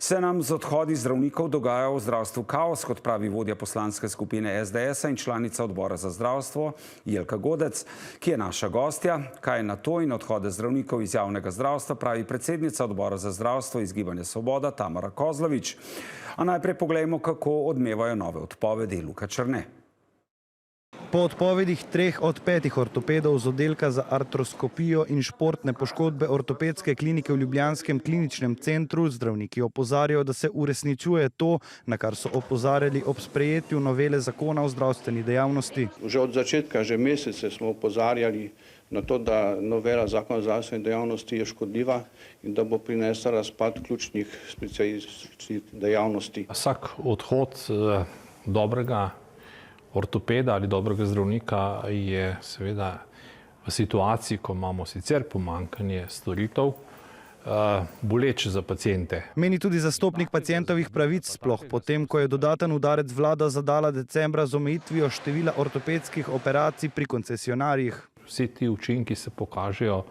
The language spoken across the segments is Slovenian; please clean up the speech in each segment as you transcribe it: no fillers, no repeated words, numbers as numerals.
Se nam z odhodi zdravnikov dogaja v zdravstvu kaos, kot pravi vodja poslanske skupine SDS-a in članica odbora za zdravstvo Jelka Godec, ki je naša gostja. Kaj na to in odhode zdravnikov iz javnega zdravstva pravi predsednica odbora za zdravstvo iz Gibanja Svoboda Tamara Kozlovič. A najprej poglejmo, kako odmevajo nove odpovedi. Luka Črne. Po odpovedih 3 od 5 ortopedov z oddelka za artroskopijo in športne poškodbe ortopedske klinike v ljubljanskem kliničnem centru zdravniki opozarjajo, da se uresničuje to, na kar so opozarjali ob sprejetju novele zakona o zdravstveni dejavnosti. Že od začetka, že mesece smo opozarjali na to, da novela zakona o zdravstveni dejavnosti je škodljiva in da bo prinesla razpad ključnih specialističnih dejavnosti. Vsak odhod dobrega ortopeda ali dobrega zdravnika je seveda v situaciji, ko imamo sicer pomanjkanje storitev, boleče za paciente. Meni tudi zastopnik pacientovih pravic, sploh potem, ko je dodaten udarec vlada zadala decembra z omejitvijo števila ortopedskih operacij pri koncesionarjih. Vsi ti učinki se pokažejo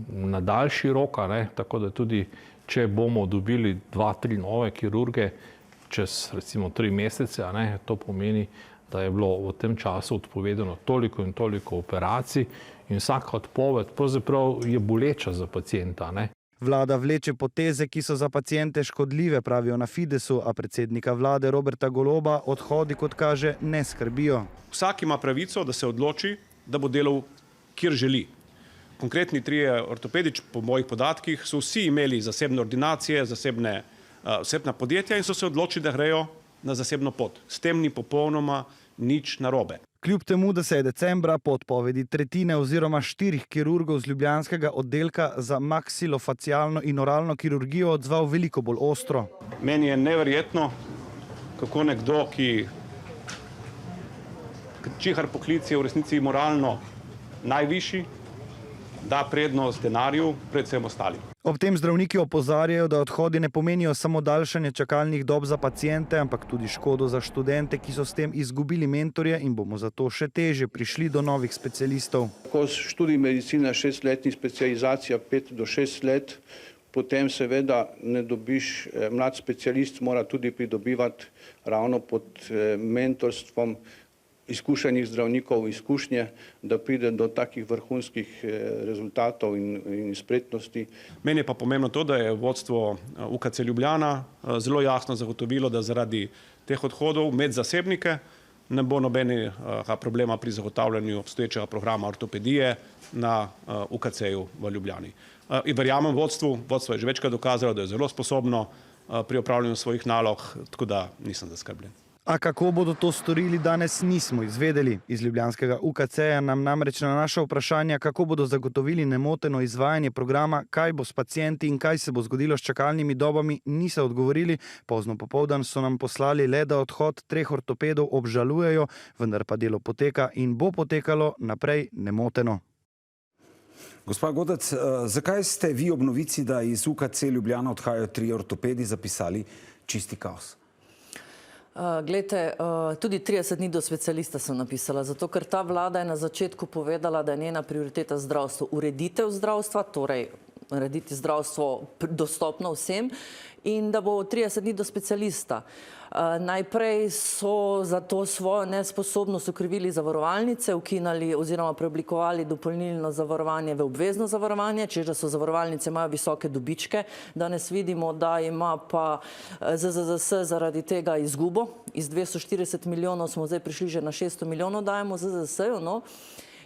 na daljši rok, tako da tudi, če bomo dobili 2-3 nove kirurge čez recimo 3 mesece, to pomeni, da je bilo v tem času odpovedano toliko in toliko operacij in vsaka odpoved pravzaprav je boleča za pacienta. Vlada vleče poteze, ki so za paciente škodljive, pravijo na Fidesu, a predsednika vlade Roberta Goloba odhodi, kot kaže, ne skrbijo. Vsak ima pravico, da se odloči, da bo delal, kjer želi. Konkretni 3 ortopedi, po mojih podatkih, so vsi imeli zasebne ordinacije, zasebna podjetja in so se odločili, da grejo na zasebno pot. S tem ni popolnoma nič narobe. Kljub temu, da se je decembra po odpovedi 1/3 oziroma 4 kirurgov z ljubljanskega oddelka za maksilofacialno in oralno kirurgijo odzval veliko bolj ostro. Meni je neverjetno, kako nekdo, čihar poklic je v resnici moralno najvišji, da prednost denarju pred vsem ostalim. Ob tem zdravniki opozarjajo, da odhodi ne pomenijo samo daljšanje čakalnih dob za paciente, ampak tudi škodo za študente, ki so s tem izgubili mentorje in bomo zato še težje prišli do novih specialistov. Ko študij medicine 6-letni, specializacija 5 do 6 let, potem seveda ne dobiš, mlad specialist mora tudi pridobivati ravno pod mentorstvom izkušenih zdravnikov, izkušnje, da pride do takih vrhunskih rezultatov in spretnosti. Meni je pa pomembno to, da je vodstvo UKC Ljubljana zelo jasno zagotovilo, da zaradi teh odhodov med zasebnike ne bo nobenega problema pri zagotavljanju obstoječega programa ortopedije na UKC-ju v Ljubljani. In verjamem vodstvo je že večkrat dokazalo, da je zelo sposobno pri opravljanju svojih nalog, tako da nisem zaskrbljen. A kako bodo to storili, danes nismo izvedeli. Iz ljubljanskega UKC-ja nam namreč na naša vprašanja, kako bodo zagotovili nemoteno izvajanje programa, kaj bo s pacienti in kaj se bo zgodilo s čakalnimi dobami, niso odgovorili. Pozno popoldan so nam poslali le, da odhod 3 ortopedov obžalujejo, vendar pa delo poteka in bo potekalo naprej nemoteno. Gospa Godec, zakaj ste vi ob novici, da iz UKC Ljubljana odhajajo 3 ortopedi, zapisali čisti kaos? Glejte, tudi 30 dni do specialista sem napisala, zato ker ta vlada je na začetku povedala, da je njena prioriteta zdravstvo, ureditev zdravstva, torej urediti zdravstvo dostopno vsem in da bo 30 dni do specialista. Najprej so za to svojo nesposobnost okrivili zavarovalnice, ukinali oziroma preoblikovali dopolnilno zavarovanje v obvezno zavarovanje, čež da so zavarovalnice imajo visoke dobičke. Danes vidimo, da ima pa ZZZS zaradi tega izgubo. Iz 240 milijonov smo zdaj prišli že na 600 milijonov, dajemo ZZZS-ju.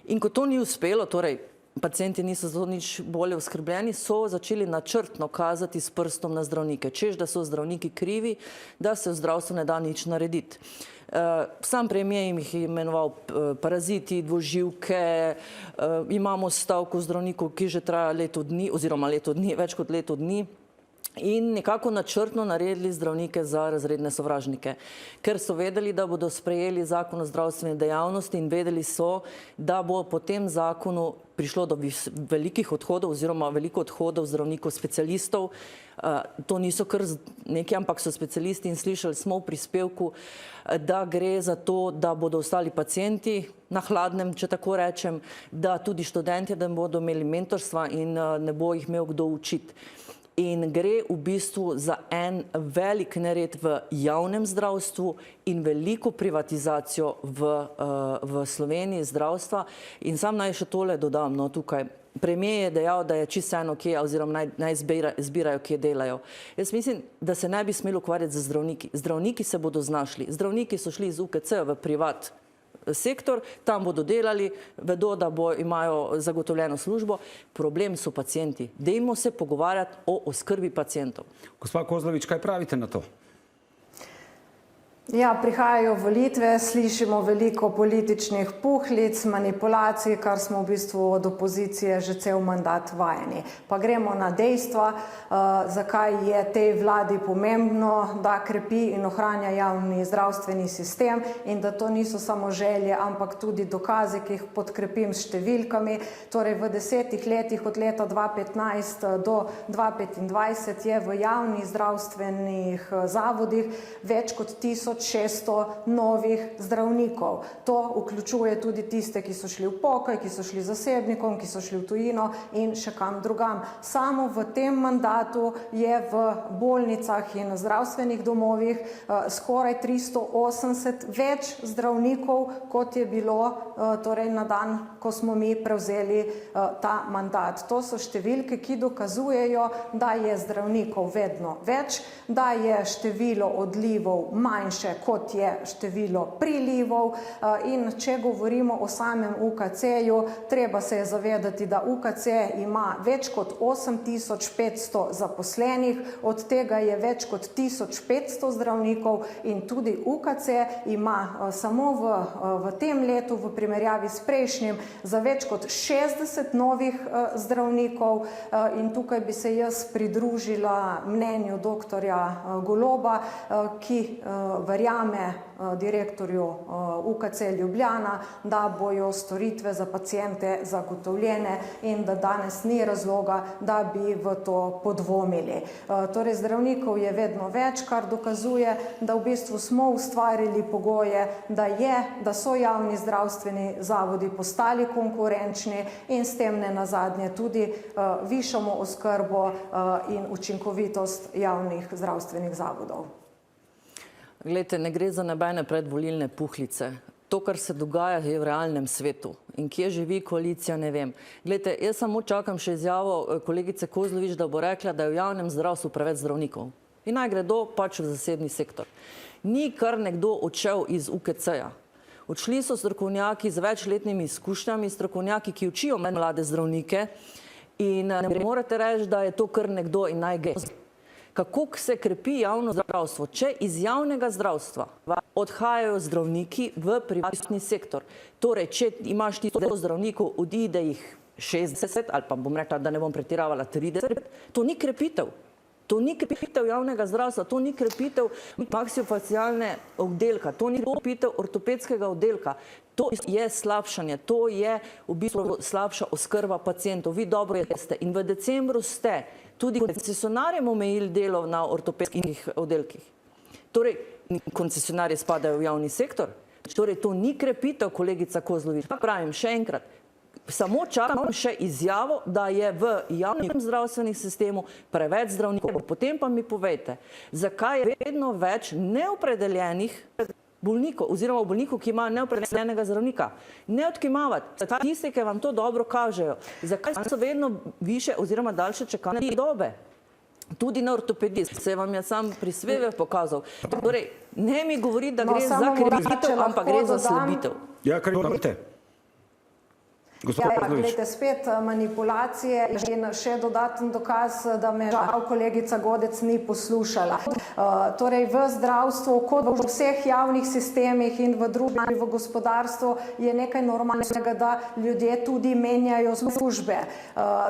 In ko to ni uspelo, torej pacienti niso zato nič bolje oskrbljeni, so začeli načrtno kazati s prstom na zdravnike, češ da so zdravniki krivi, da se v zdravstvu ne da nič narediti. Sam premijer jim jih je imenoval paraziti, dvoživke, imamo stavko zdravnikov, ki že traja leto dni, oziroma več kot leto dni. In nekako načrtno naredili zdravnike za razredne sovražnike, ker so vedeli, da bodo sprejeli zakon o zdravstveni dejavnosti in vedeli so, da bo po tem zakonu prišlo do velikih odhodov oziroma veliko odhodov zdravnikov, specialistov. To niso kar neki, ampak so specialisti in slišali smo v prispevku, da gre za to, da bodo ostali pacienti na hladnem, če tako rečem, da tudi študenti, da bodo imeli mentorstva in ne bo jih imel kdo učiti. In gre v bistvu za en velik nered v javnem zdravstvu in veliko privatizacijo v Sloveniji zdravstva. In sam naj še tole dodam, no, tukaj. Premijer je dejal, da je čisto eno, kje, oziroma naj zbirajo, kje delajo. Jaz mislim, da se ne bi smeli ukvarjati z zdravniki. Zdravniki se bodo znašli. Zdravniki so šli iz UKC v privat sektor, tam bodo delali, vedo, da imajo zagotovljeno službo. Problem so pacienti. Dajmo se pogovarjati o oskrbi pacientov. Gospa Kozlovič, kaj pravite na to? Ja, prihajajo volitve, slišimo veliko političnih puhlic, manipulacij, kar smo v bistvu od opozicije že cel mandat vajeni. Pa gremo na dejstva, zakaj je tej vladi pomembno, da krepi in ohranja javni zdravstveni sistem in da to niso samo želje, ampak tudi dokazi, ki jih podkrepim s številkami. Torej v 10 letih od leta 2015 do 2025 je v javnih zdravstvenih zavodih več kot 1600 novih zdravnikov. To vključuje tudi tiste, ki so šli v pokoj, ki so šli zasebnikom, ki so šli v tujino in še kam drugam. Samo v tem mandatu je v bolnicah in zdravstvenih domovih skoraj 380 več zdravnikov, kot je bilo torej na dan, ko smo mi prevzeli ta mandat. To so številke, ki dokazujejo, da je zdravnikov vedno več, da je število odlivov manjše, kot je število prilivov. In če govorimo o samem UKC-ju, treba se je zavedati, da UKC ima več kot 8500 zaposlenih, od tega je več kot 1500 zdravnikov in tudi UKC ima samo v tem letu v primerjavi s prejšnjim za več kot 60 novih zdravnikov. In tukaj bi se jaz pridružila mnenju doktorja Goloba, ki verjame direktorju UKC Ljubljana, da bojo storitve za paciente zagotovljene in da danes ni razloga, da bi v to podvomili. Torej zdravnikov je vedno več, kar dokazuje, da v bistvu smo ustvarili pogoje, da so javni zdravstveni zavodi postali konkurenčni in s tem nenazadnje tudi višamo oskrbo in učinkovitost javnih zdravstvenih zavodov. Glejte, ne gre za nobene predvolilne puhlice. To, kar se dogaja, je v realnem svetu. In kje živi koalicija, ne vem. Glejte, jaz samo čakam še izjavo kolegice Kozlovič, da bo rekla, da je v javnem zdravstvu preveč zdravnikov. In naj gredo pač v zasebni sektor. Ni kar nekdo odšel iz UKC-ja. Odšli so strokovnjaki z večletnimi izkušnjami, strokovnjaki, ki učijo mlade zdravnike in ne morete reči, da je to kar nekdo in naj gre. Kako se krepi javno zdravstvo? Če iz javnega zdravstva odhajajo zdravniki v privatni sektor, torej, če imaš ti 100 zdravnikov, odide jih 60 ali pa bom rekla, da ne bom pretiravala 30, to ni krepitev. To ni krepitev javnega zdravstva, to ni krepitev maksilofacialne oddelka, to ni krepitev ortopedskega oddelka. To je slabšanje, to je v bistvu slabša oskrba pacientov. Vi dobro veste in v decembru ste tudi koncesionarjem omejili delo na ortopedskih oddelkih. Torej, koncesionarji spadajo v javni sektor. Torej, to ni krepitev, kolegica Kozlovič. Pravim še enkrat, samo čakam še izjavo, da je v javnem zdravstvenem sistemu preveč zdravnikov. Potem pa mi povejte, zakaj je vedno več neopredeljenih bolnikov oziroma bolnikov, ki imajo neopredeljenega zdravnika. Ne odkimavati. Statistike vam to dobro kažejo. Zakaj so vedno više oziroma daljše čakalne dobe? Tudi na ortopediji se vam je sam prispevek pokazal. Torej, ne mi govoriti, da gre za krepitev, ampak gre za slabitev. Ja, kar govorite. Glejte, spet manipulacije in še dodaten dokaz, da me žal kolegica Godec ni poslušala. Torej v zdravstvu, kot v vseh javnih sistemih in v družbi, v gospodarstvu je nekaj normalnega, da ljudje tudi menjajo službe.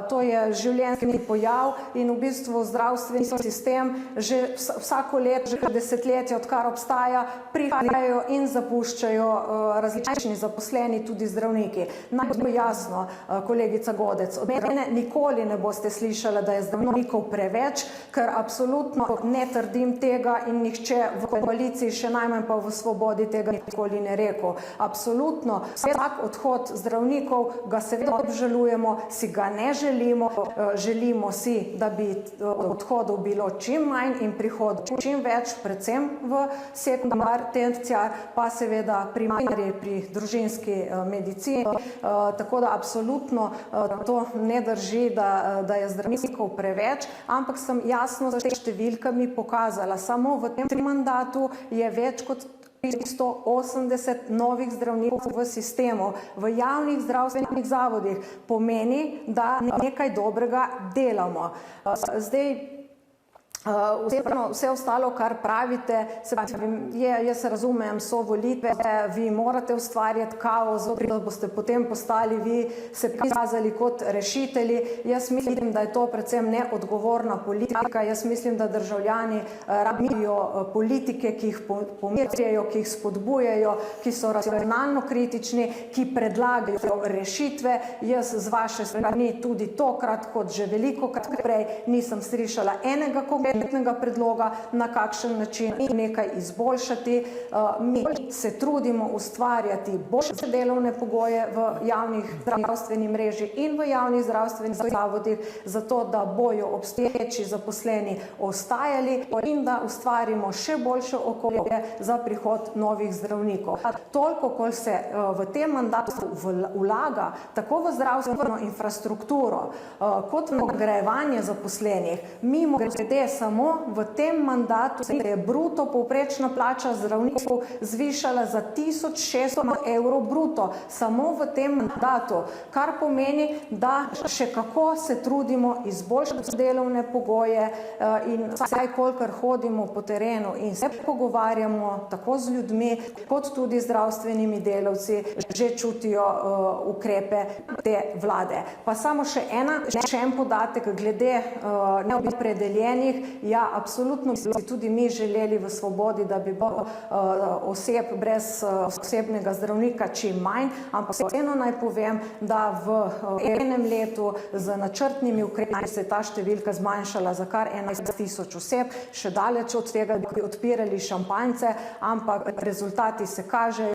To je življenjski pojav in v bistvu zdravstveni sistem že vsako leto, že desetletje, odkar obstaja, prihajajo in zapuščajo različni zaposleni, tudi zdravniki. jasno, kolegica Godec, od mene nikoli ne boste slišali, da je zdravnikov preveč, ker absolutno ne trdim tega in nihče v koaliciji, še najmanj pa v Svobodi, tega nikoli ne rekel. Absolutno, vsak odhod zdravnikov ga seveda obžalujemo, si ga ne želimo, želimo si, da bi odhodov bilo čim manj in prihodov čim več, predvsem v sekundar, terciar, pa seveda primarij pri družinski medicini. Tako da absolutno to ne drži, da je zdravnikov preveč, ampak sem jasno s temi številkami pokazala. Samo v tem mandatu je več kot 380 novih zdravnikov v sistemu, v javnih zdravstvenih zavodih. Pomeni, da nekaj dobrega delamo. Zdaj, vse ostalo, kar pravite, jaz razumem, so volitve, vi morate ustvarjati kaos, da boste potem postali vi, se prikazali kot rešitelji. Jaz mislim, da je to predvsem neodgovorna politika. Jaz mislim, da državljani rabijo politike, ki jih pomirjajo, ki jih spodbujajo, ki so racionalno kritični, ki predlagajo rešitve. Jaz z vaše strani tudi tokrat, kot že velikokrat prej, nisem slišala enega predloga, na kakšen način nekaj izboljšati. Mi se trudimo ustvarjati boljše delovne pogoje v javnih zdravstveni mreži in v javnih zdravstvenih zavodih, zato da bojo obstoječi zaposleni ostajali in da ustvarimo še boljše okolje za prihod novih zdravnikov. Toliko, koliko se v tem mandatu vlaga tako v zdravstveno infrastrukturo kot v nagrajevanje zaposlenih, mimogrede samo v tem mandatu se je bruto povprečna plača zdravnikov zvišala za 1600 evrov bruto, samo v tem mandatu, kar pomeni, da še kako se trudimo izboljšati delovne pogoje in vsaj kolikor hodimo po terenu in se pogovarjamo tako z ljudmi, kot tudi zdravstvenimi delavci, že čutijo ukrepe te vlade. Pa samo še en podatek glede neopredeljenih. Ja, absolutno bi tudi mi želeli v Svobodi, da bi bilo oseb brez osebnega zdravnika čim manj, ampak vseeno naj povem, da v enem letu z načrtnimi ukrepi se je ta številka zmanjšala za kar 11.000 oseb, še daleč od tega, da bi odpirali šampanjce, ampak rezultati se kažejo.